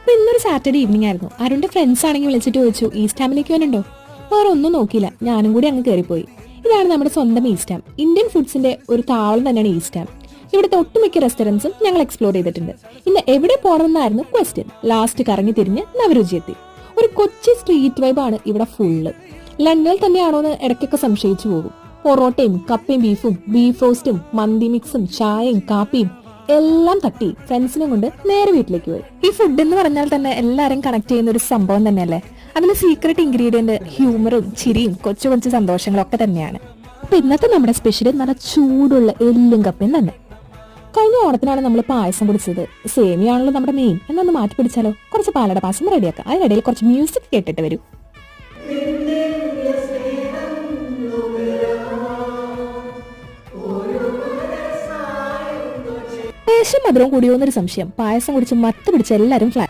അപ്പൊ ഇന്നൊരു Saturday evening ആയിരുന്നു. അരുണിന്റെ ഫ്രണ്ട്സ് ആണെങ്കിൽ വിളിച്ചിട്ട് ചോദിച്ചു ഈസ്റ്റ് ഹാമിലേക്ക് വന്നുണ്ടോ. വേറെ ഒന്നും നോക്കിയില്ല, ഞാനും കൂടി അങ്ങ് കയറിപ്പോയി. ഇതാണ് നമ്മുടെ സ്വന്തം ഈസ്റ്റ് ഹാം. ഇന്ത്യൻ ഫുഡ്സിന്റെ ഒരു താവളം തന്നെയാണ് ഈസ്റ്റ് ഹാം. ഇവിടുത്തെ ഒട്ടുമിക്ക റെസ്റ്റോറൻറ്റ്സും ഞങ്ങൾ എക്സ്പ്ലോർ ചെയ്തിട്ടുണ്ട്. ഇന്ന് എവിടെ പോകണമെന്നായിരുന്നു ക്വസ്റ്റ്യൻ. ലാസ്റ്റ് കറങ്ങി തിരിഞ്ഞ് നവരുചി എത്തി. ഒരു കൊച്ചി സ്ട്രീറ്റ് വൈബാണ് ഇവിടെ ഫുള്ള്. ലണ്ടനിൽ തന്നെയാണോ എന്ന് ഇടയ്ക്കൊക്കെ സംശയിച്ചു പോകും. പൊറോട്ടയും കപ്പയും ബീഫ് റോസ്റ്റും മന്തി മിക്സും ചായയും കാപ്പിയും എല്ലാം തട്ടി ഫ്രണ്ട്സിനെ കൊണ്ട് നേരെ വീട്ടിലേക്ക് പോയി. ഈ ഫുഡ് എന്ന് പറഞ്ഞാൽ തന്നെ എല്ലാരും കണക്ട് ചെയ്യുന്ന ഒരു സംഭവം തന്നെയല്ലേ. അതിന് സീക്രട്ട് ഇൻഗ്രീഡിയന്റ് ഹ്യൂമറും ചിരിയും കൊച്ചു കൊച്ചു സന്തോഷങ്ങളും ഒക്കെ തന്നെയാണ്. അപ്പൊ ഇന്നത്തെ നമ്മുടെ സ്പെഷ്യൽ നല്ല ചൂടുള്ള എല്ലും കപ്പയും തന്നെ. കഴിഞ്ഞ ഓണത്തിനാണ് നമ്മൾ പായസം കുടിച്ചത്. സേമിയാണല്ലോ നമ്മുടെ മെയിൻ. എന്നൊന്ന് മാറ്റി പിടിച്ചാലോ. കുറച്ച് പാലട പായസം റെഡിയാക്കാം. അതിനിടയിൽ കുറച്ച് മ്യൂസിക് കേട്ടിട്ട് വരൂ. ലേശം മധുരം കൂടിയോന്നൊരു സംശയം. പായസം കുടിച്ച് മത്ത് പിടിച്ച എല്ലാവരും ഫ്ലാറ്റ്.